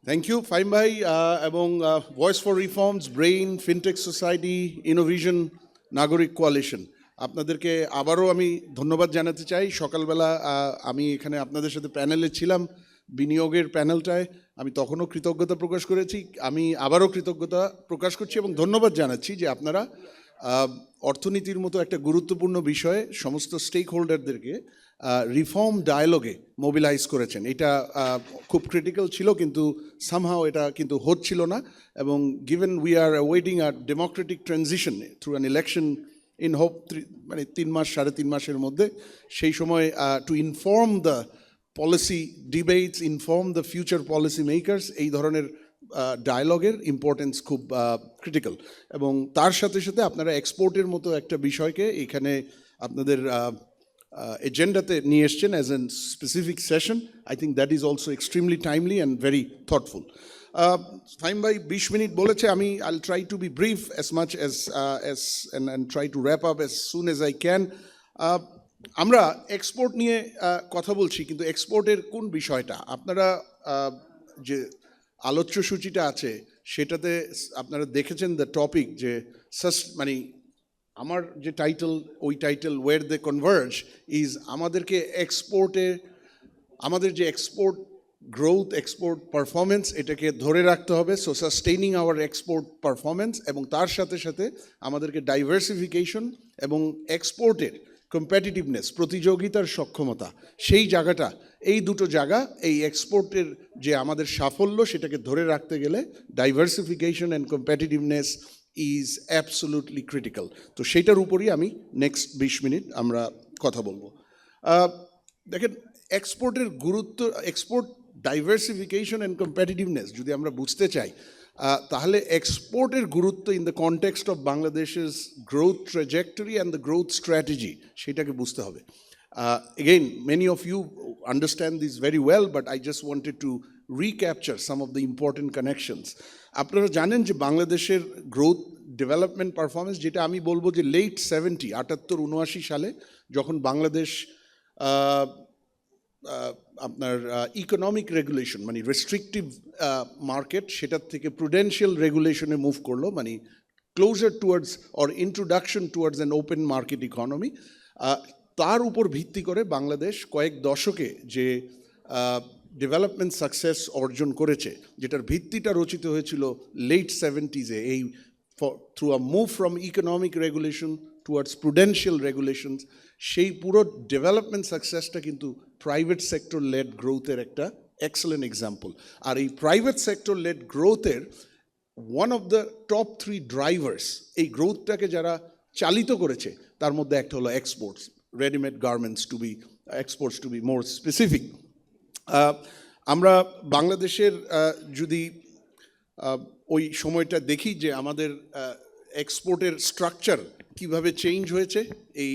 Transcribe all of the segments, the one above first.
Thank you Faim ভাই এবং voice for reforms, brain, fintech society, Innovision, নাগরিক কোয়ালিশন, আপনাদেরকে আবারও আমি ধন্যবাদ জানাতে চাই। সকালবেলা আমি এখানে আপনাদের সাথে প্যানেলে ছিলাম, বিনিয়োগের প্যানেলটায় আমি তখনও কৃতজ্ঞতা প্রকাশ করেছি, আমি আবারও কৃতজ্ঞতা প্রকাশ করছি এবং ধন্যবাদ জানাচ্ছি যে আপনারা অর্থনীতির মতো একটা গুরুত্বপূর্ণ বিষয়ে সমস্ত স্টেক হোল্ডারদেরকে রিফর্ম ডায়ালগে মোবিলাইজ করেছেন। এটা খুব ক্রিটিক্যাল ছিল, কিন্তু সামহাও এটা কিন্তু হচ্ছিল না। এবং given we are waiting a Democratic transition through an election in hope, মানে 3 মাস 3.5 মাসের মধ্যে, সেই সময় to inform the policy debates, inform the future policy makers, এই ধরনের ডায়ালগের ইম্পর্টেন্স খুব ক্রিটিক্যাল। এবং তার সাথে সাথে আপনারা এক্সপোর্টের মতো একটা বিষয়কে এখানে আপনাদের এজেন্ডাতে নিয়ে এসছেন as an specific session. I think that is also extremely timely and very thoughtful. Faim ভাই 20 মিনিট বলেছে, আমি I'll try to be brief as much as and try to wrap up as soon as I can. আমরা export নিয়ে কথা বলছি, কিন্তু এক্সপোর্টের কোন বিষয়টা আপনারা যে আলোচ্য সূচিটা আছে সেটাতে আপনারা দেখেছেন দ্য টপিক, যে মানে আমার যে টাইটেল, ওই টাইটেল ওয়ের দে কনভার্জ ইজ আমাদেরকে এক্সপোর্টে, আমাদের যে এক্সপোর্ট গ্রোথ, এক্সপোর্ট পারফরমেন্স, এটাকে ধরে রাখতে হবে। So sustaining our export performance, এবং তার সাথে সাথে আমাদেরকে ডাইভার্সিফিকেশন এবং এক্সপোর্টের কম্পিটিটিভনেস, প্রতিযোগিতার সক্ষমতা, সেই জায়গাটা, এই দুটো জায়গা, এই এক্সপোর্টের যে আমাদের সাফল্য, সেটাকে ধরে রাখতে গেলে diversification and competitiveness is absolutely critical. তো সেইটার উপরই আমি নেক্সট 20 মিনিট আমরা কথা বলবো। দেখেন, এক্সপোর্টের গুরুত্ব, এক্সপোর্ট ডাইভার্সিফিকেশন অ্যান্ড কম্পিটিটিভনেস যদি আমরা বুঝতে চাই, তাহলে এক্সপোর্টের গুরুত্ব ইন দ্য কনটেক্সট অফ বাংলাদেশের growth trajectory and the growth strategy, সেটাকে বুঝতে হবে। Again, many of you understand this very well, but I just wanted to recapture some of the important connections. আপনারা জানেন যে বাংলাদেশের গ্রোথ ডেভেলপমেন্ট পারফরমেন্স, যেটা আমি বলবো যে লেট 70, 78-79 সালে যখন বাংলাদেশ আপনার ইকোনমিক রেগুলেশন, মানে রেস্ট্রিকটিভ মার্কেট, সেটার থেকে প্রুডেন্সিয়াল রেগুলেশনে মুভ করলো, মানে closure towards or introduction towards an open market economy, তার উপর ভিত্তি করে বাংলাদেশ কয়েক দশকে যে ডেভেলপমেন্ট সাকসেস অর্জন করেছে, যেটার ভিত্তিটা রচিত হয়েছিল লেট 70s-এ, এই through a move from economic regulation towards Prudential regulations, সেই পুরো ডেভেলপমেন্ট সাকসেসটা কিন্তু প্রাইভেট সেক্টর লেড গ্রোথের একটা এক্সেলেন্ট এক্সাম্পল। আর এই প্রাইভেট সেক্টর লেড গ্রোথের one of the top 3 drivers, এই গ্রোথটাকে যারা চালিত করেছে, তার মধ্যে একটা হলো exports, readymade garments to be, exports to be more specific. আমরা বাংলাদেশের যদি ওই সময়টা দেখি যে আমাদের এক্সপোর্টের স্ট্রাকচার কীভাবে চেঞ্জ হয়েছে, এই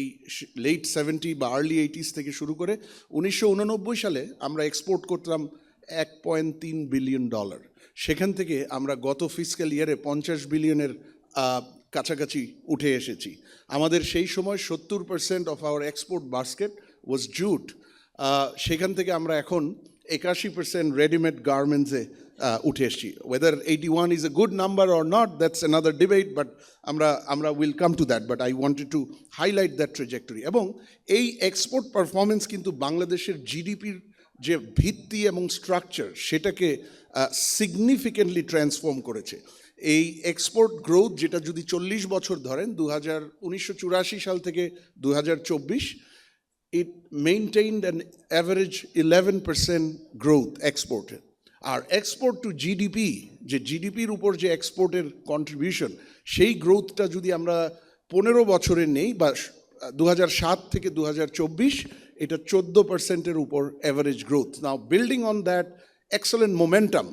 লেট 70 বা আর্লি 80s থেকে শুরু করে 1989 সালে আমরা এক্সপোর্ট করতাম $1.3 বিলিয়ন। সেখান থেকে আমরা গত ফিসক্যাল ইয়ারে 50 বিলিয়নের কাছাকাছি উঠে এসেছি। আমাদের সেই সময় 70% of our export basket was jute. সেখান থেকে আমরা এখন 81% রেডিমেড গার্মেন্টসে উঠে এসেছি। Whether 81 is a good number or not, that's another debate, but আমরা will come to that, but I wanted to highlight that trajectory. এবং এই এক্সপোর্ট পারফরমেন্স কিন্তু বাংলাদেশের জিডিপির যে ভিত্তি এবং স্ট্রাকচার, সেটাকে সিগনিফিকেন্টলি ট্রান্সফর্ম করেছে। এই এক্সপোর্ট গ্রোথ, যেটা যদি 40 বছর ধরেন, 1984 সাল থেকে 2024, ইট মেইনটেইনড অ্যান অ্যাভারেজ 11% গ্রোথ এক্সপোর্টের। আর এক্সপোর্ট টু জিডিপি, যে জিডিপির উপর যে এক্সপোর্টের কন্ট্রিবিউশন, সেই গ্রোথটা যদি আমরা 15 বছরে নেই, বা 2007 থেকে 2024, এটা 14%-এর উপর average growth. Now building on that excellent momentum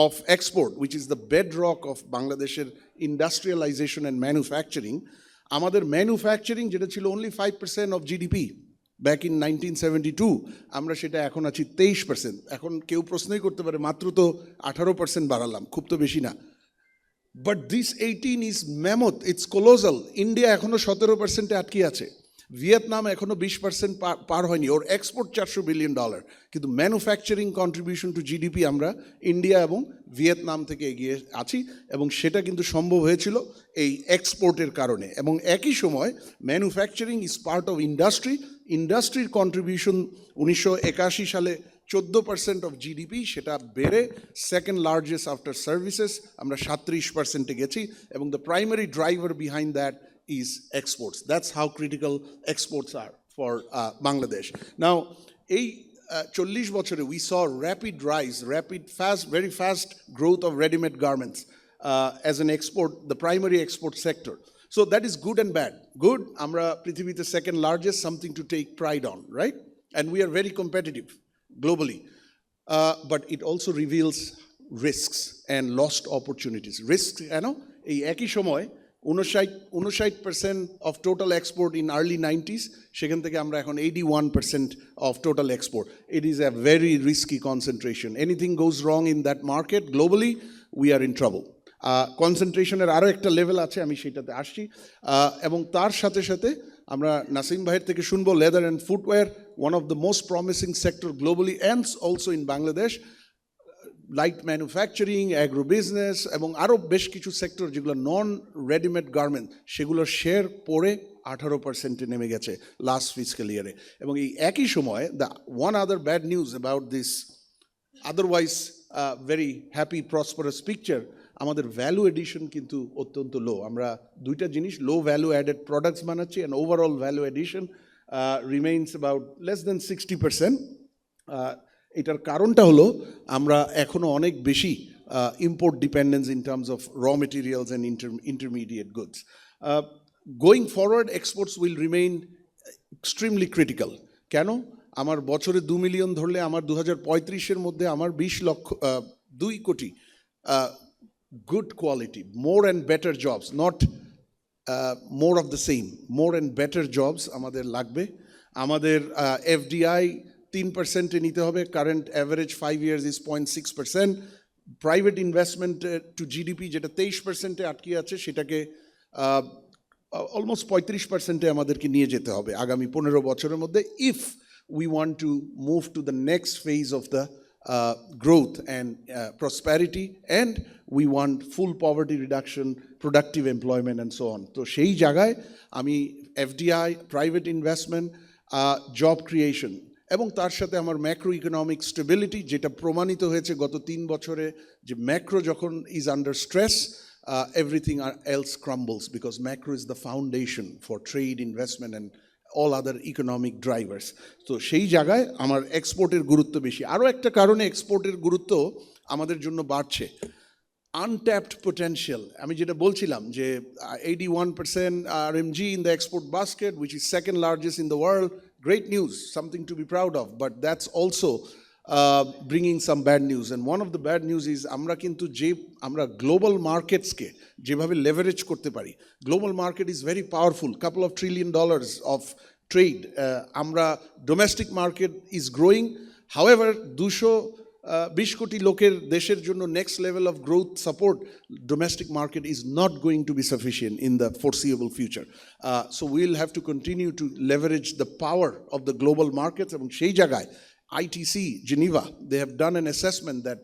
of export, which is the bedrock of Bangladesh's industrialization and manufacturing, আমাদের ম্যানুফ্যাকচারিং যেটা ছিল only 5% of GDP back in 1972, আমরা সেটা এখন আছি 23%। এখন কেউ প্রশ্নই করতে পারে, মাত্র তো 18% বাড়ালাম, খুব তো বেশি না। But this 18 is mammoth, it's colossal. India এখনো 17%-এ আটকে আছে, ভিয়েতনাম এখনো 20% পার হয়নি, ওর এক্সপোর্ট $400 বিলিয়ন, কিন্তু ম্যানুফ্যাকচারিং কন্ট্রিবিউশন টু জিডিপি আমরা ইন্ডিয়া এবং ভিয়েতনাম থেকে এগিয়ে আছি, এবং সেটা কিন্তু সম্ভব হয়েছিল এই এক্সপোর্টের কারণে। এবং একই সময় ম্যানুফ্যাকচারিং ইজ পার্ট অফ ইন্ডাস্ট্রির কন্ট্রিবিউশন 1981 সালে 14% অফ জিডিপি, সেটা বেড়ে সেকেন্ড লার্জেস্ট আফটার সার্ভিসেস আমরা 37%-এ গেছি, এবং the primary driver behind that is exports. That's how critical exports are for Bangladesh. Now, এই 40 বছরে we saw rapid rise, very fast growth of ready-made garments as an export, the primary export sector. So that is good and bad. Good, আমরা পৃথিবীতে second largest, something to take pride on, right? And we are very competitive globally. But it also reveals risks and lost opportunities. Risks, এই একই সময় 59% of total export in early 90s, সেখান থেকে আমরা এখন 81% of total export. It is a very risky concentration. Anything goes wrong in that market globally, we are in trouble. কনসেন্ট্রেশনের আরও একটা level আছে, আমি সেটাতে আসছি। এবং তার সাথে সাথে আমরা নাসিম ভাইয়ের থেকে শুনবো leather and footwear, one of the most promising sector globally and also in Bangladesh, light manufacturing, agro business এবং আরও বেশ কিছু সেক্টর যেগুলো নন রেডিমেড গার্মেন্ট, সেগুলোর শেয়ার পড়ে 18%-এ নেমে গেছে লাস্ট ফিসক্যাল ইয়ারে। এবং এই একই সময় the one other bad news about this otherwise very happy prosperous picture, আমাদের ভ্যালু এডিশন কিন্তু অত্যন্ত লো। আমরা দুইটা জিনিস, লো ভ্যালু অ্যাডেড প্রোডাক্টস বানাচ্ছি, and overall value addition remains about less than 60%। এটার কারণটা হলো আমরা এখনও অনেক বেশি import dependence in terms of raw materials and intermediate goods. Going forward exports will remain extremely critical. কেন? আমার বছরে 2 মিলিয়ন ধরলে আমার 2035-এর মধ্যে আমার 2 কোটি good quality, more and better jobs, not more of the same, more and better jobs আমাদের লাগবে। আমাদের FDI 3%-এ নিতে হবে, current average 5 years is 0.6%। Private investment two GDP যেটা 23%-এ আটকে আছে, সেটাকে অলমোস্ট 35%-এ আমাদেরকে নিয়ে যেতে হবে আগামী 15 বছরের মধ্যে, if we want to move to the next phase of the growth and prosperity, and we want full poverty reduction, productive employment and so on. তো সেই জায়গায় আমি FDI, private investment, job creation এবং তার সাথে আমার ম্যাক্রো ইকোনমিক স্টেবিলিটি, যেটা প্রমাণিত হয়েছে গত 3 বছরে, যে ম্যাক্রো যখন is under stress, everything else crumbles, because macro is the foundation for trade, investment and all other economic drivers. তো সেই জায়গায় আমার এক্সপোর্টের গুরুত্ব বেশি। আরও একটা কারণে এক্সপোর্টের গুরুত্ব আমাদের জন্য বাড়ছে, আনট্যাপড পোটেনশিয়াল। আমি যেটা বলছিলাম যে 81% RMG in the export basket, which is second largest in the world. Great news, something to be proud of, but that's also bringing some bad news. And one of the bad news is আমরা global মার্কেটসকে যেভাবে leverage করতে পারি, global market is very powerful, couple of $1 trillion of trade. আমরা domestic market is growing, however 220 কোটি লোকের দেশের জন্য next level of growth support domestic market is not going to be sufficient in the foreseeable future. So will have to continue to leverage the power of the global markets. এবং সেই জায়গায় ITC, Geneva, they have done an assessment that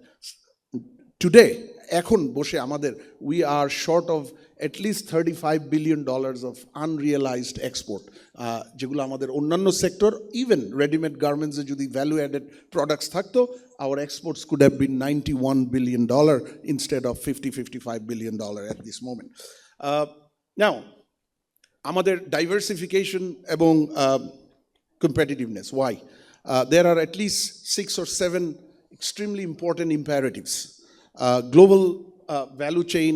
today, এখন বসে আমাদের, we are short of at least $35 billion of unrealized export, যেগুলো আমাদের অন্যান্য sector, even readymade গার্মেন্টসে যদি ভ্যালু অ্যাডেড প্রোডাক্টস থাকতো, our exports could have been $91 billion instead of $55 billion at this moment. Now, আমাদের ডাইভার্সিফিকেশন এবং competitiveness, why? There are at least 6 or 7 extremely important imperatives. Global value chain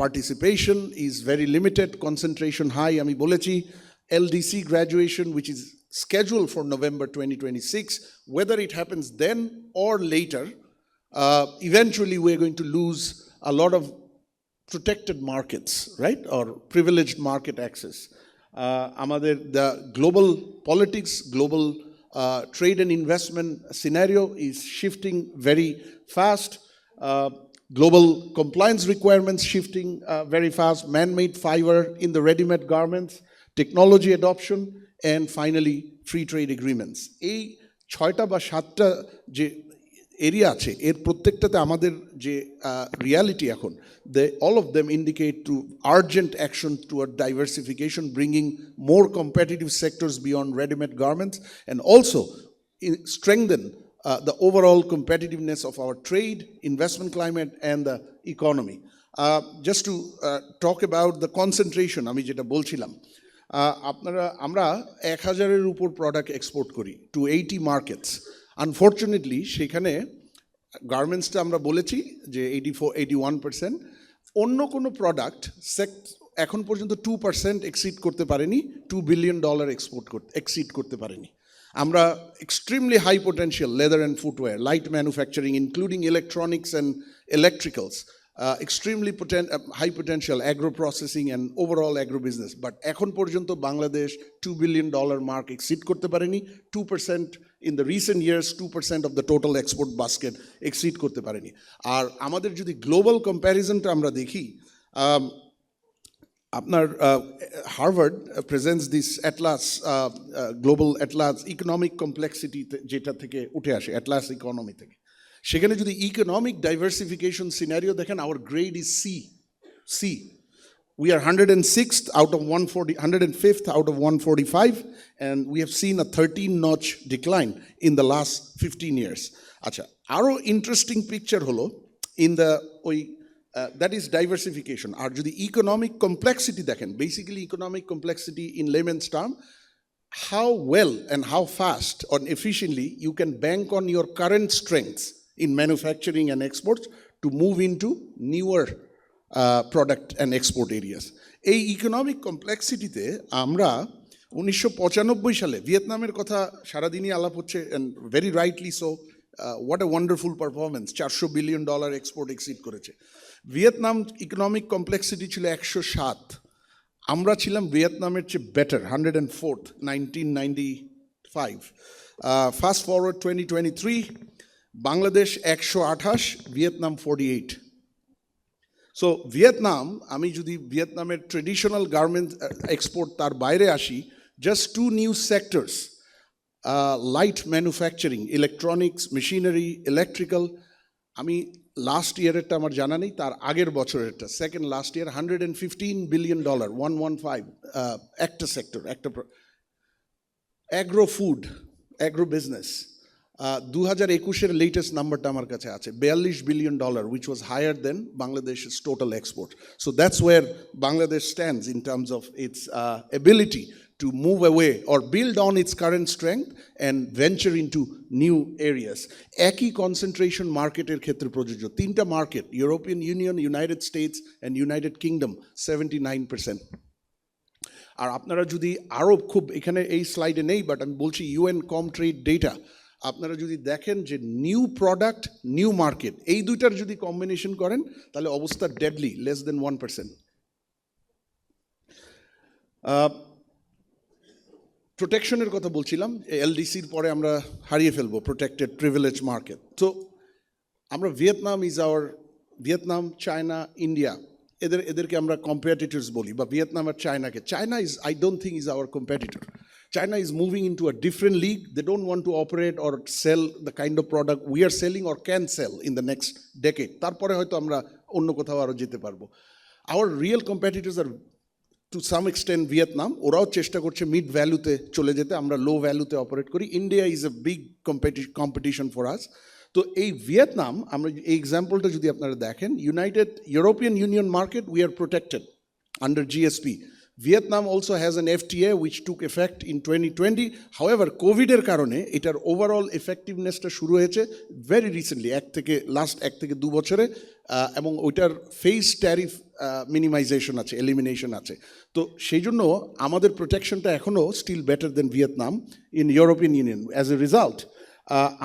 participation is very limited, concentration high, আমি বলেছি। LDC graduation, which is scheduled for November 2026, whether it happens then or later, eventually we're going to lose a lot of protected markets, right, or privileged market access. আমাদের the global politics, global trade and investment scenario is shifting very fast. Global compliance requirements shifting very fast, man-made fiber in the ready-made garments, technology adoption, and finally free trade agreements. এই 6টা বা 7টা যে area আছে এর প্রত্যেকটাতে আমাদের যে reality এখন all of them indicate to urgent action toward diversification, bringing more competitive sectors beyond ready-made garments, and also strengthen the overall competitiveness of our trade, investment climate, and the economy. Just to talk about the concentration, আমি যেটা বলছিলাম, আমরা 1000-এর উপর product export করি two 80 markets. Unfortunately সেখানে গার্মেন্টসটা আমরা বলেছি যে 81%, অন্য কোনো প্রোডাক্ট এখন পর্যন্ত 2% এক্সিড করতে পারেনি, $2 billion এক্সিড করতে পারেনি। আমরা extremely high potential leather and footwear, light manufacturing including electronics and electricals, extremely high potential agro processing and overall agro business, but এখন পর্যন্ত বাংলাদেশ $2 billion mark exceed করতে পারেনি। 2% in the recent years, 2% of the total export basket exceed করতে পারেনি। আর আমাদের যদি global কম্প্যারিজনটা আমরা দেখি, আপনার Harvard presents this atlas, global atlas economic complexity, যেটা থেকে উঠে আসে অ্যাটলাস ইকোনমি থেকে, সেখানে যদি ইকোনমিক ডাইভার্সিফিকেশন সিনারিও দেখেন, our grade is C. We are 106th out of 105th out of 145, and we have seen a 13-notch decline in the last 15 years. আচ্ছা, আরও ইন্টারেস্টিং পিকচার হলো in the that is diversification. আর যদি economic complexity দেখেন, basically economic complexity in layman's term, how well and how fast or efficiently you can bank on your current strengths in manufacturing and exports to move into newer product and export areas. এই economic কমপ্লেক্সিটিতে আমরা 1995 সালে ভিয়েতনামের কথা সারাদিনই আলাপ হচ্ছে, and very rightly so, what a wonderful performance, $400 billion export exceed করেছে। Vietnam economic complexity ছিল 107, আমরা ছিলাম ভিয়েতনামের চেয়ে better, 104th 1995। Fast forward 2023, Bangladesh 128, Vietnam 48। So Vietnam, আমি যদি ভিয়েতনামের ট্রেডিশনাল গার্মেন্ট এক্সপোর্ট তার বাইরে আসি, just 2 new sectors, light manufacturing, electronics, machinery, electrical. আমি লাস্ট ইয়ারেরটা আমার জানা নেই, তার আগের বছরেরটা, সেকেন্ড লাস্ট ইয়ার, $115 billion, 115, একটা সেক্টর, একটা অ্যাগ্রো ফুড, অ্যাগ্রো বিজনেস। 2021-এর লেটেস্ট নাম্বারটা আমার কাছে আছে, $42 billion, which was higher than Bangladesh's total export. So that's where Bangladesh stands in terms of its ability to move away or build on its current strength and venture into new areas. একই concentration মার্কেটের ক্ষেত্রে প্রযোজ্য, 3টা market, European union, United states and United kingdom, 79%। আর আপনারা যদি আরও খুব, এখানে এই স্লাইডে নেই, বাট আমি বলছি UN কমট্রেড ডেটা, আপনারা যদি দেখেন যে নিউ প্রোডাক্ট, নিউ মার্কেট, এই দুইটার যদি কম্বিনেশন করেন তাহলে অবস্থা ডেডলি, লেস দেন 1%। প্রোটেকশনের কথা বলছিলাম, এলডিসির পরে আমরা হারিয়ে ফেলবো প্রোটেক্টেড প্রিভিলেজ মার্কেট। তো আমরা ভিয়েতনাম, চায়না, ইন্ডিয়া, এদেরকে আমরা কম্পিটিটরস বলি, বা ভিয়েতনাম আর চায়নাকে, China is, I don't think is our competitor. China is moving into a different league. They don't want to operate or sell the kind of product we are selling or can sell in the next decade. তারপরে হয়তো আমরা অন্য কোথাও আরও যেতে পারবো। Our real competitors are to some extent Vietnam, ওরাও চেষ্টা করছে মিড ভ্যালুতে চলে যেতে, আমরা লো ভ্যালুতে অপারেট করি। India is a big competition for us. তো এই ভিয়েতনাম, আমরা এই এক্সাম্পলটা যদি আপনারা দেখেন, European union market, we are protected under GSP. Vietnam also has an FTA which took effect in 2020. However, কোভিডের কারণে এটার ওভারঅল এফেক্টিভনেসটা শুরু হয়েছে ভেরি রিসেন্টলি, লাস্ট 1 থেকে 2 বছরে, এবং ওইটার ফেস ট্যারিফ মিনিমাইজেশন আছে, এলিমিনেশন আছে। তো সেই জন্য আমাদের প্রোটেকশনটা এখনও still better than Vietnam in European Union. As a result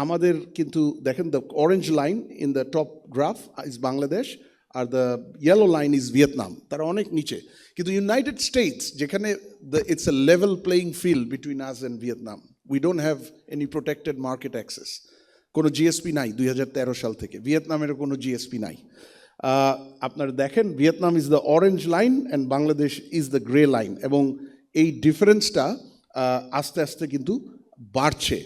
আমাদের কিন্তু দেখেন, the orange line in the top graph is Bangladesh, আর the yellow line is Vietnam, তারা অনেক নিচে। কিন্তু ইউনাইটেড স্টেটস, যেখানে it's a level playing field between us and Vietnam, we don't have any protected market access, কোনো GSP নাই 2013 সাল থেকে, ভিয়েতনামেরও কোনো GSP নাই। আপনারা দেখেন, Vietnam is the orange line and Bangladesh is the grey line, এবং এই ডিফারেন্সটা আস্তে আস্তে কিন্তু বাড়ছে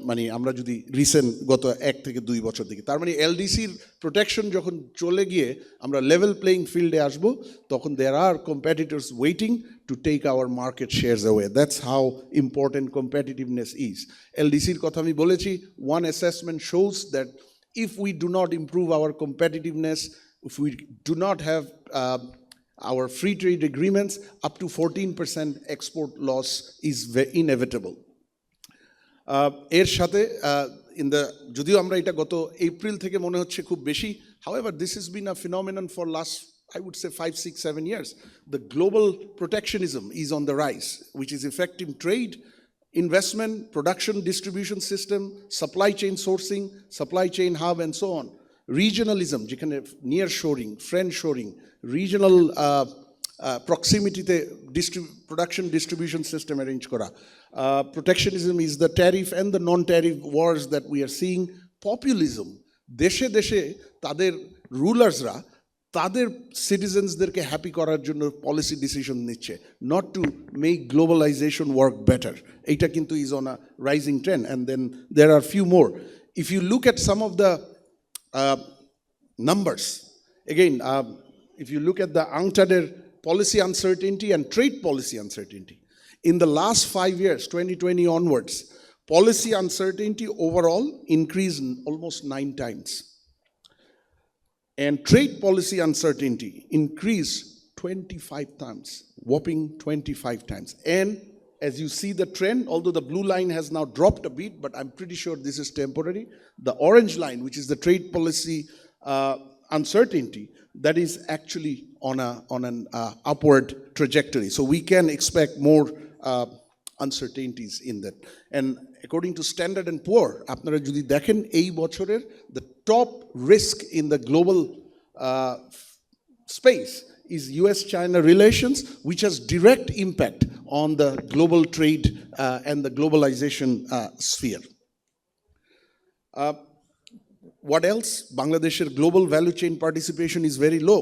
মানে আমরা যদি রিসেন্ট গত 1 থেকে 2 বছর দেখি, তার মানে এলডিসির প্রোটেকশন যখন চলে গিয়ে আমরা লেভেল প্লেইং ফিল্ডে আসবো, তখন there are competitors waiting to take our market shares away. That's how important competitiveness is. এলডিসির কথা আমি বলেছি, one assessment shows that if we do not improve our competitiveness, if we do not have our free trade agreements, up to 14% export loss is inevitable. এর সাথে যদিও আমরা এটা গত এপ্রিল থেকে মনে হচ্ছে খুব বেশি, however this has been a phenomenon for last, I would say 5, 6, 7 years. The global protectionism is on the rise, which is affecting trade, investment, production, distribution system, supply chain sourcing, supply chain hub, and so on. Regionalism, যেখানে near shoring, friend shoring, regional proximity তে production distribution system arrange kora. Protectionism is the tariff and the non-tariff wars that we are seeing. Populism, দেশে দেশে তাদের রুলার্সরা তাদের সিটিজেন্সদেরকে happy করার জন্য policy decision নিচ্ছে, not to make globalization work better. এইটা কিন্তু is on a rising trend, and then there are few more. If you look at some of the numbers, again, if you look at the UNCTAD policy uncertainty and trade policy uncertainty, in the last 5 years, 2020 onwards, policy uncertainty overall increased almost 9 times. And trade policy uncertainty increased 25 times, whopping 25 times. And as you see the trend, although the blue line has now dropped a bit, but I'm pretty sure this is temporary, the orange line, which is the trade policy uncertainty, that is actually on an upward trajectory. So we can expect more uncertainties in that. And according to Standard and Poor, আপনারা যদি দেখেন এই বছরের the top risk in the global space is US-China relations, which has direct impact on the global trade and the globalization sphere. What else? Bangladesh's global value chain participation is very low.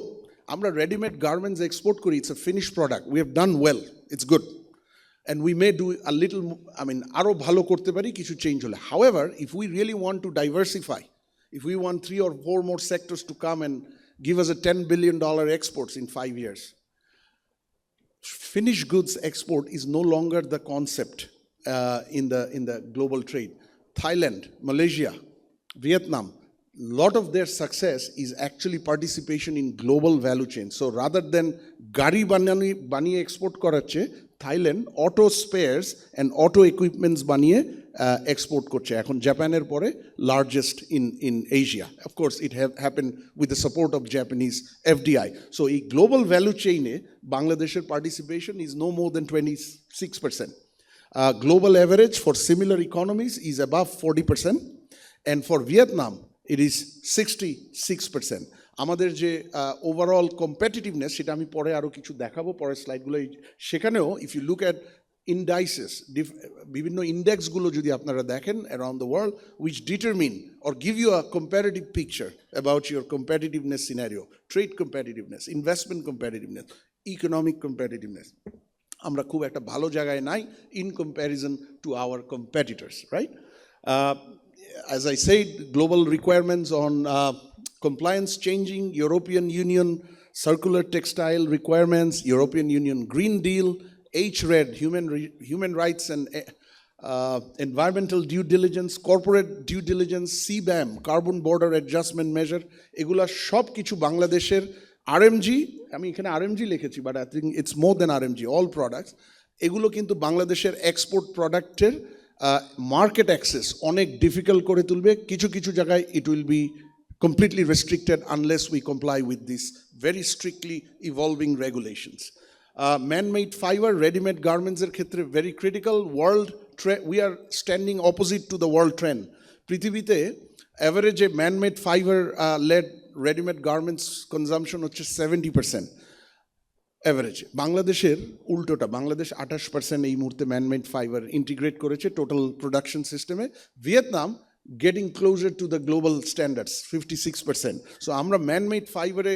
আমরা ready-made garments export kori, it's a finished product. We have done well, it's good. And we may do a little, aro bhalo korte pari kichu change hole. However, if we really want to diversify, if we want 3 or 4 more sectors to come and give us a $10 billion exports in 5 years, finished goods export is no longer the concept in the global trade. Thailand, Malaysia, Vietnam, lot of their success is actually participation in global value chain. So rather than gari baniye export korache, Thailand auto spares and auto equipments baniye export korche. Ekhon Japaner pore largest in Asia. Of course, it happened with the support of Japanese FDI. So a global value chain e Bangladesh's participation is no more than 26%. Global average for similar economies is above 40%, and for Vietnam it is 66%. আমাদের যে overall competitiveness, সেটা আমি পরে আরও কিছু দেখাবো পরের স্লাইডগুলো। সেখানেও if you look at indices, বিভিন্ন ইন্ডেক্সগুলো যদি আপনারা দেখেন around the world, which determine or give you a comparative picture about your competitiveness scenario, trade competitiveness, investment competitiveness, economic competitiveness, আমরা খুব একটা ভালো জায়গায় নাই in comparison to our competitors, right? As I said, global requirements on compliance changing, European Union circular textile requirements, European Union Green Deal, HRED, human rights and environmental due diligence, corporate due diligence, CBAM, carbon border adjustment measure, এগুলা সব কিছু বাংলাদেশের RMG, আমি এখানে RMG লিখেছি, but I think it's more than RMG, all products, এগুলো কিন্তু বাংলাদেশের এক্সপোর্ট প্রোডাক্টের মার্কেট অ্যাক্সেস অনেক ডিফিকাল্ট করে তুলবে। কিছু কিছু জায়গায় it will be completely restricted unless we comply with these very strictly evolving regulations. Man-made fiber, ready-made garments er khetre very critical. We are standing opposite to the world trend. পৃথিবীতে average man-made fiber led ready-made garments consumption হচ্ছে 70%. Average. বাংলাদেশের উল্টোটা, বাংলাদেশ 28% এই মুহূর্তে man-made fibre integrate করেছে total production সিস্টেমে। Vietnam getting closer to the global standards, 56%. So আমরা man-made ফাইবারে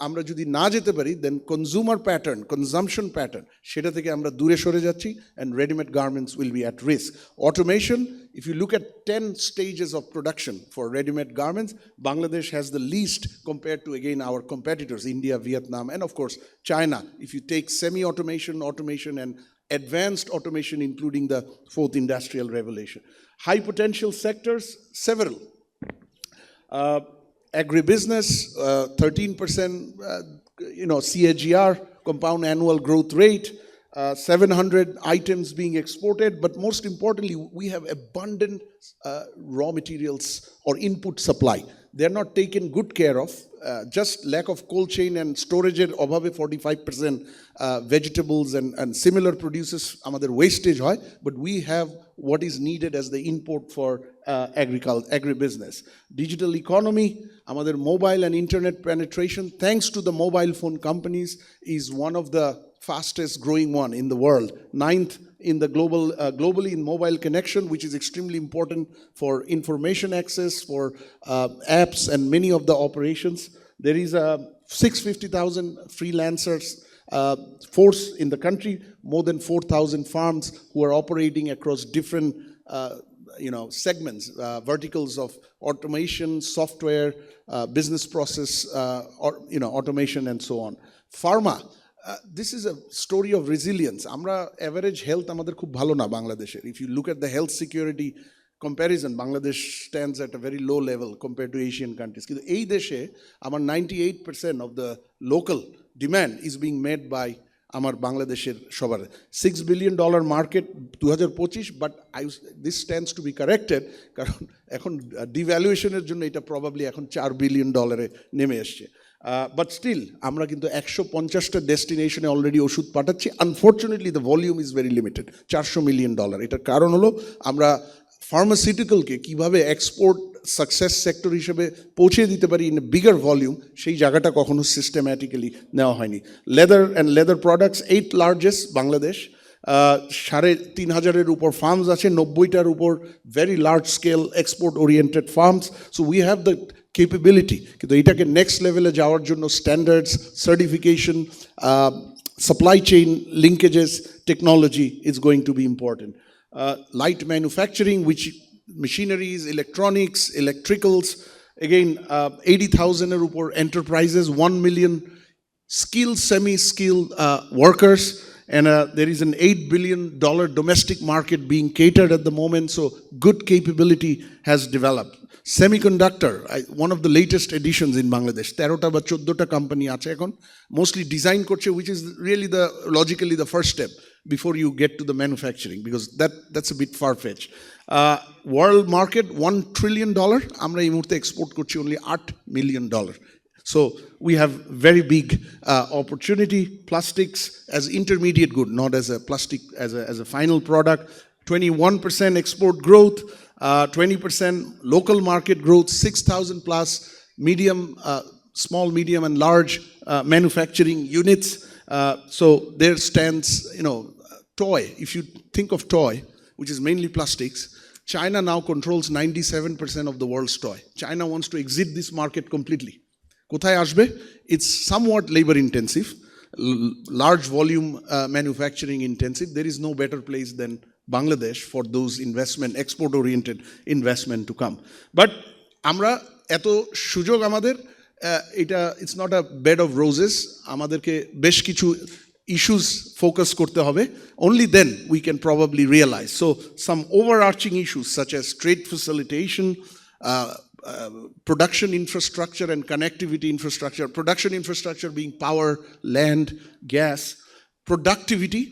আমরা যদি না যেতে পারি দেন কনজিউমার প্যাটার্ন কনজামশন প্যাটার্ন সেটা থেকে আমরা দূরে সরে যাচ্ছি and readymade garments will be at risk automation if you look at 10 stages of production for ready-made garments, Bangladesh has the least compared to, again, our competitors, India, Vietnam, and of course, China. If you take semi-automation, automation, and advanced automation, including the fourth industrial revolution. High potential sectors, several. Agribusiness, 13%, CAGR, compound annual growth rate, 700 items being exported, but most importantly, we have abundant raw materials or input supply. They're not taken good care of. Just lack of cold chain and storage obhabe 45% vegetables and similar produces amader wastage hoy, but we have what is needed as the input for agribusiness. Digital economy, amader mobile and internet penetration, thanks to the mobile phone companies, is one of the fastest growing one in the world. 9th in the globally in mobile connection, which is extremely important for information access, for apps and many of the operations. There is a 650,000 freelancers force in the country, more than 4,000 farms who are operating across different segments, verticals of automation, software, business process, automation and so on. Pharma. This is a story of resilience. Amra average health amader khub bhalo na Bangladesher. If you look at the health security comparison, Bangladesh stands at a very low level compared to Asian countries. Kintu ei deshe amar 98% of the local demand is being made by amar Bangladesher shobar. $6 billion market 2025, but this stands to be corrected karon ekhon devaluation er jonno eta probably ekhon $4 billion e neme esche. But still, আমরা কিন্তু 150টা ডেস্টিনেশনে already ওষুধ পাঠাচ্ছি unfortunately the volume is very limited $400 million এটার কারণ হলো আমরা ফার্মাসিউটিক্যালকে কিভাবে export success sector হিসেবে পৌঁছে দিতে পারি ইন বিগার ভলিউম সেই জায়গাটা কখনো সিস্টেম্যাটিক্যালি নেওয়া হয়নি leather and leather products 8th largest Bangladesh 3,500 উপর ফার্মস আছে 90টার উপর very large scale export oriented firms so we have the capability কিন্তু এটাকে নেক্সট লেভেলে যাওয়ার জন্য standards certification supply chain linkages technology is going to be important. Light manufacturing, which machineries, electronics, electricals, again 80,000 upor enterprises, 1 million skilled, semi-skilled workers, and there is an $8 billion domestic market being catered at the moment, so good capability has developed. Semiconductor, one of the latest additions in Bangladesh, 13টা বা 14টা company আছে এখন, mostly design করছে, which is really logically the first step before you get to the manufacturing, because that's a bit far-fetched. World market, $1 trillion, আমরা এই মুহূর্তে export করছি only $8 million. So we have very big opportunity. Plastics as intermediate good, not as a plastic as a final product. 21% export growth, 20% local market growth, 6,000 plus medium, small, medium, and large manufacturing units. So there stands, toy. If you think of toy, which is mainly plastics, China now controls 97% of the world's toy. China wants to exit this market completely. কোথায় আসবে? It's somewhat labor intensive, large volume manufacturing intensive. There is no better place than Bangladesh for those investment, export oriented investment to come. But আমরা এত সুযোগ আমাদের, এটা it's not a bed of roses. আমাদেরকে বেশ কিছু issues focus করতে হবে. Only then we can probably realize. So some overarching issues such as trade facilitation, production infrastructure and connectivity infrastructure. Production infrastructure being power, land, gas. Productivity,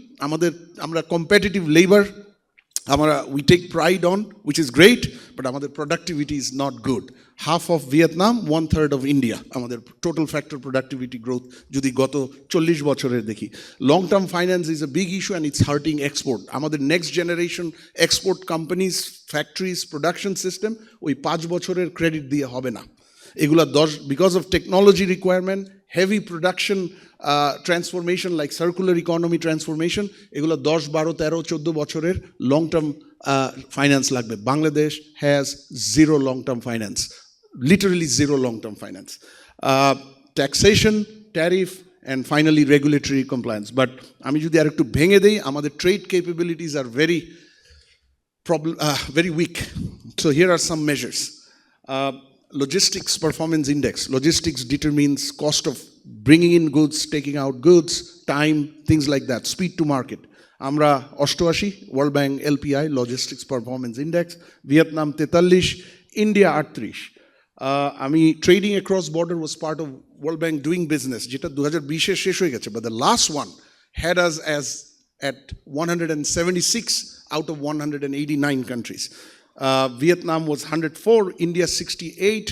আমরা competitive labor, we take pride on, which is great, but our productivity is not good. Half of Vietnam, 1/3 of India. Our total factor productivity growth, jodi goto 40 bochorer dekhi. Long-term finance is a big issue and it's hurting export. Our next generation export companies, factories, production system, oi 5 bochorer credit diye hobe na. Egula because of technology requirement, heavy production transformation like circular economy transformation, এগুলো 10, 12, 13, 14 বছরের long term finance লাগবে. Bangladesh has zero long term finance, literally zero long term finance. taxation, tariff, and finally regulatory compliance. But আমি যদি আর একটু ভেঙে দেই, আমাদের trade capabilities are very weak. So here are some measures. Logistics performance index. Logistics determines cost of bringing in goods, taking out goods, time, things like that, speed to market. আমরা 88, World Bank LPI, Logistics Performance Index, Vietnam 43, India 38. আমি trading across border was part of World Bank doing business, যেটা 2020 শেষ হয়ে গেছে, but the last one had us as at 176 out of 189 countries. Vietnam was 104, India 68.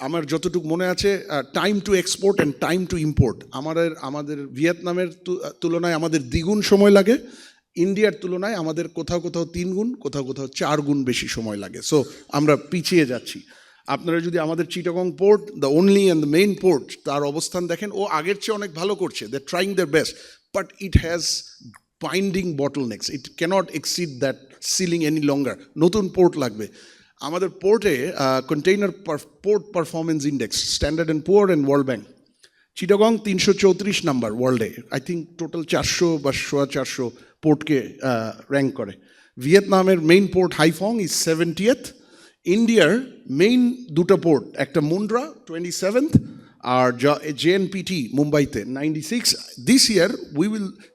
আমার যতটুকু মনে আছে time to export and time to import আমাদের ভিয়েতনামের তুলনায় আমাদের দ্বিগুণ সময় লাগে, ইন্ডিয়ার তুলনায় আমাদের কোথাও কোথাও 3 গুণ, কোথাও কোথাও 4 গুণ বেশি সময় লাগে। সো আমরা পিছিয়ে যাচ্ছি। আপনারা যদি আমাদের Chittagong port, the only and the main port, তার অবস্থান দেখেন, ও আগের চেয়ে অনেক ভালো করছে, they trying their best, but it has binding bottlenecks, it cannot exceed that ceiling any longer. নতুন পোর্ট লাগবে আমাদের পোর্টে। Container port performance index, standard and poor and world bank, Chittagong 334 number ওয়ার্ল্ডে, আই থিঙ্ক টোটাল 400 বা 450 পোর্টকে rank করে। ভিয়েতনামের main port Haiphong is 70th, ইন্ডিয়ার main দুটো পোর্ট, একটা মুন্ড্রা 27th আর JNPT মুম্বাইতে 96। This year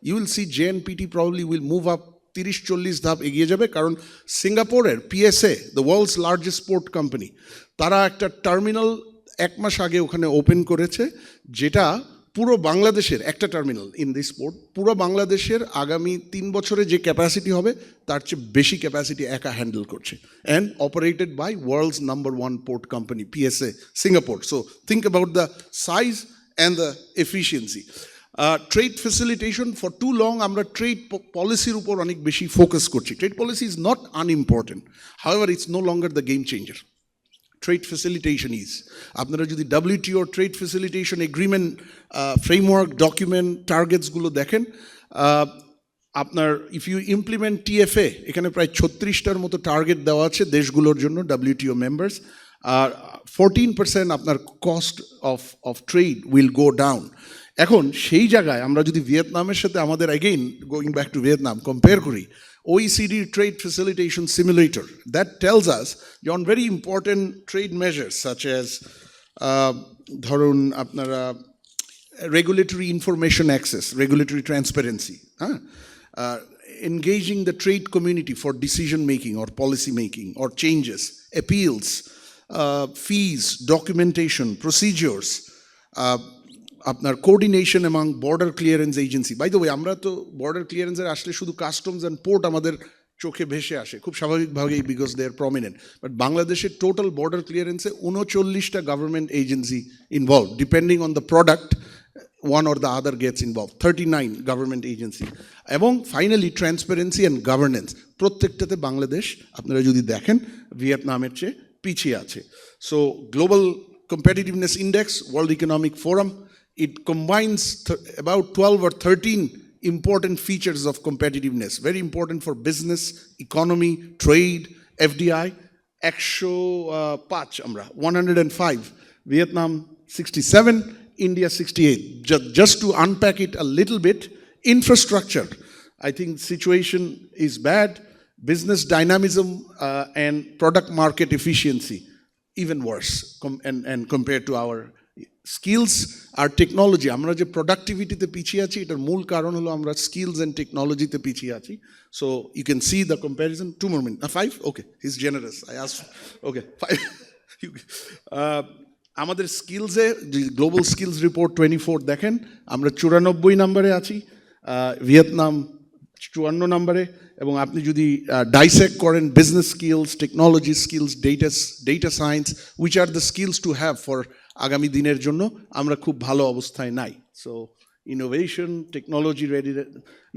you will see JNPT probably will move up 30-40 ধাপ এগিয়ে যাবে, কারণ সিঙ্গাপুরের PSA, the world's largest port company, তারা একটা টার্মিনাল 1 মাস আগে ওখানে ওপেন করেছে, যেটা পুরো বাংলাদেশের একটা টার্মিনাল ইন দিস পোর্ট, পুরো বাংলাদেশের আগামী 3 বছরে যে ক্যাপাসিটি হবে তার চেয়ে বেশি ক্যাপাসিটি একা হ্যান্ডেল করছে, and operated by world's number 1 port company PSA Singapore. So think about the size and the efficiency. Trade facilitation, for to long আমরা ট্রেড পলিসির উপর অনেক বেশি ফোকাস করছি। Trade policy is not unimportant, however it's no longer the game changer. Trade facilitation is, আপনারা যদি WTO trade facilitation agreement framework document টার্গেটসগুলো দেখেন, আপনার ইফ ইউ ইমপ্লিমেন্ট TFA, এখানে প্রায় 36টার মতো টার্গেট দেওয়া আছে দেশগুলোর জন্য, WTO মেম্বার্স। আর 14% আপনার cost of trade will go down. এখন সেই জায়গায় আমরা যদি ভিয়েতনামের সাথে আমাদের again going back to Vietnam compare করি, OECD Trade Facilitation Simulator, that tells us on very important trade measures such as ধরুন আপনারা regulatory information access, regulatory transparency, engaging the trade community for decision making or policy making or changes, appeals, fees, documentation, procedures, আপনার coordination among border clearance agency. By the way, আমরা তো border ক্লিয়ারেন্সের আসলে শুধু customs and port আমাদের চোখে ভেসে আসে খুব স্বাভাবিকভাবেই, because they are prominent, but বাংলাদেশের টোটাল বর্ডার ক্লিয়ারেন্সে 39টা government agency involve, depending on the product one or the other gets involved, 39 government agency, এবং ফাইনালি ট্রান্সপারেন্সি অ্যান্ড গভর্নেন্স, প্রত্যেকটাতে বাংলাদেশ আপনারা যদি দেখেন ভিয়েতনামের চেয়ে পিছিয়ে আছে। So global competitiveness index, World Economic Forum, it combines about 12 or 13 important features of competitiveness, very important for business, economy, trade, FDI. 105 আমরা 105, Vietnam 67, India 68. Just to unpack it a little bit, infrastructure, I think situation is bad, business dynamism and product market efficiency even worse, and compared to our skills, our technology, আমরা যে প্রোডাক্টিভিটিতে পিছিয়ে আছি, এটার মূল কারণ হলো আমরা স্কিলস অ্যান্ড টেকনোলজিতে পিছিয়ে আছি। So you can see the comparison. 2 more minutes, 5, okay, he is generous, I ask, okay 5। আমাদের স্কিলসে গ্লোবাল স্কিলস রিপোর্ট 24 দেখেন, আমরা 94 নম্বরে আছি, ভিয়েতনাম 54 নম্বরে, এবং আপনি যদি ডাইসেক্ট করেন business skills, technology skills, data science, which are the skills to have for আগামী দিনের জন্য, আমরা খুব ভালো অবস্থায় নাই। So innovation, technology ready.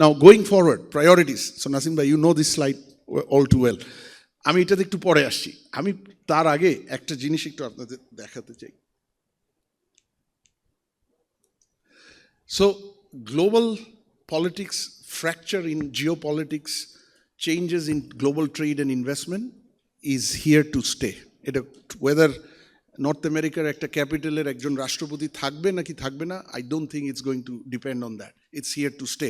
Now going forward, priorities. So Nasim ভাই, you know this slide all too well, আমি এটাতে একটু পরে আসছি। আমি তার আগে একটা জিনিস একটু আপনাদের দেখাতে চাই। So global politics, fracture in geopolitics, changes in global trade and investment is here to stay. Whether north আমেরিকার একটা ক্যাপিটালের একজন রাষ্ট্রপতি থাকবে নাকি থাকবে না, I don't think it's going to depend on that, it's here to stay.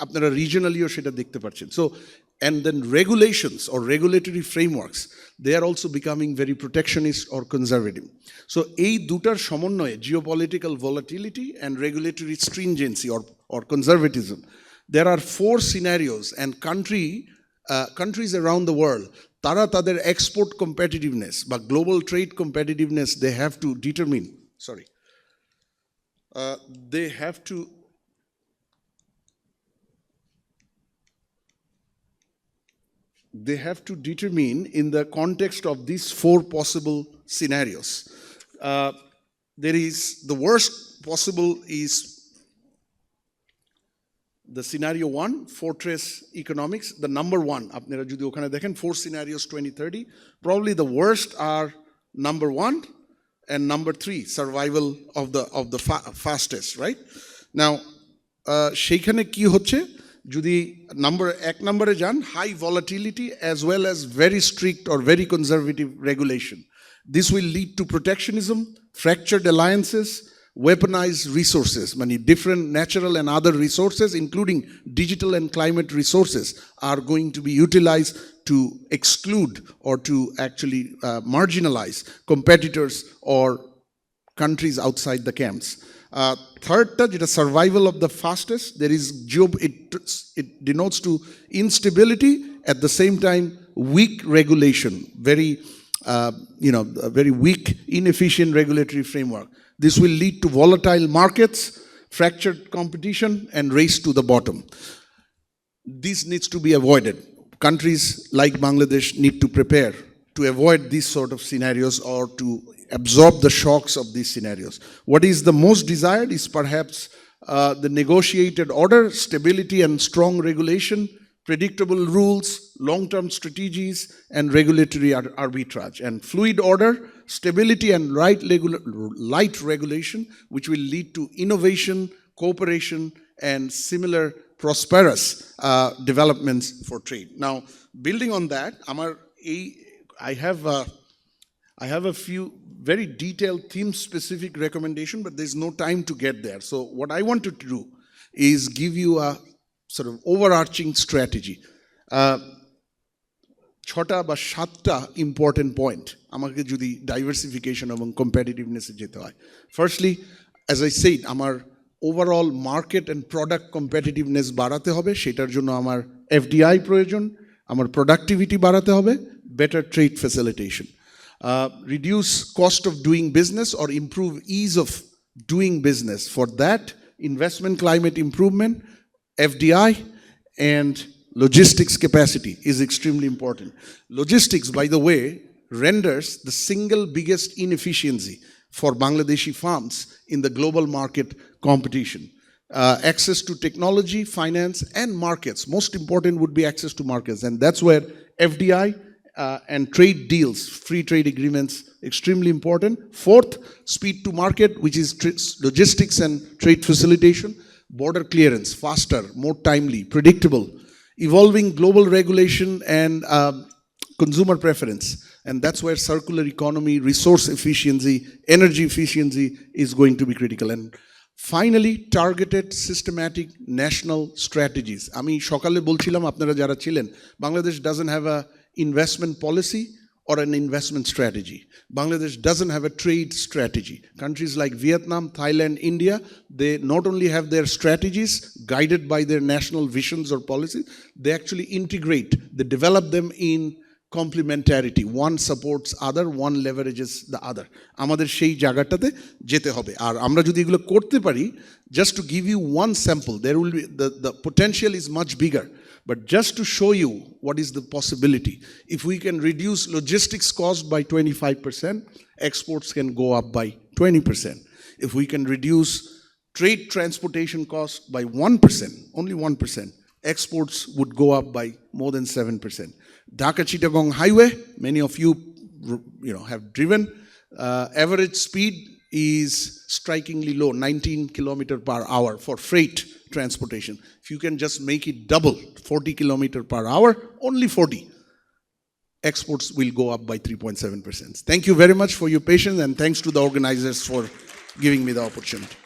আপনারা রিজনালিও সেটা দেখতে পাচ্ছেন। So and then regulations or regulatory frameworks, they are also becoming very protectionist or conservative. So এই দুটার সমন্বয়ে, geopolitical volatility and regulatory stringency or conservatism, there are 4 scenarios, and countries around the world, তারা তাদের export competitiveness বা global trade competitiveness, they have to determine, they have to determine in the context of these 4 possible scenarios. There is, the worst possible is the scenario 1, fortress economics, the number 1. আপনারা যদি ওখানে দেখেন 4 scenarios 2030, probably the worst are number 1 and number 3, survival of the fastest, right? Now, সেইখানে কি হচ্ছে, যদি এক নম্বরে যান, high volatility as well as very strict or very conservative regulation, this will lead to protectionism, fractured alliances, weaponized resources, মানে different natural and other resources, including digital and climate resources, are going to be utilized to exclude or to actually marginalize competitors or countries outside the camps. Thirdটা যেটা survival of the fastest, there is it denotes to instability, at the same time weak regulation, very very weak, inefficient regulatory framework. This will lead to volatile markets, fractured competition, and race to the bottom. This needs to be avoided. Countries like Bangladesh need to prepare to avoid these sort of scenarios or to absorb the shocks of these scenarios. What is the most desired is perhaps the negotiated order, stability and strong regulation, predictable rules, long-term strategies, and regulatory arbitrage. And fluid order, stability and light regulation, which will lead to innovation, cooperation, and similar prosperous developments for trade. Now, building on that, I have a few very detailed theme-specific recommendation, but there's no time to get there. So what I wanted to do is give you a sort of overarching strategy. 6টা বা 7টা important point আমাকে যদি diversification এবং কম্পিটিটিভনেসে যেতে হয়। Firstly, as I said, আমার overall market and product competitiveness বাড়াতে হবে। সেটার জন্য আমার এফডিআই প্রয়োজন, আমার প্রোডাক্টিভিটি বাড়াতে হবে, better trade facilitation, reduce cost of doing business or improve ease of doing business. For that, investment climate improvement, FDI, and logistics capacity is extremely important. Logistics, by the way, renders the single biggest inefficiency for Bangladeshi farms in the global market competition. Access to technology, finance, and markets. Most important would be access to markets, and that's where FDI and trade deals, free trade agreements, extremely important. 4th, speed to market, which is logistics and trade facilitation. Border clearance, faster, more timely, predictable. Evolving global regulation and consumer preference. And that's where circular economy, resource efficiency, energy efficiency is going to be critical. And finally, targeted systematic national strategies. আমি সকালে বলছিলাম, আপনারা যারা ছিলেন, Bangladesh doesn't have a investment policy or an investment strategy. Bangladesh doesn't have a trade strategy. Countries like Vietnam, Thailand, India, they not only have their strategies guided by their national visions or policies, they actually integrate, they develop them in complementarity. One supports other, one leverages the other. আমাদের সেই জায়গাটাতে যেতে হবে। আর আমরা যদি এগুলো করতে পারি, just to give you one sample, there will be the potential is much bigger. But just to show you what is the possibility, if we can reduce logistics cost by 25%, exports can go up by 20%. If we can reduce trade transportation cost by 1%, only 1%, exports would go up by more than 7%. Dhaka-Chittagong Highway, many of you have driven. Average speed is strikingly low, 19 kilometers per hour for freight transportation. If you can just make it double, 40 kilometers per hour, only 40, exports will go up by 3.7%. Thank you very much for your patience, and thanks to the organizers for giving me the opportunity.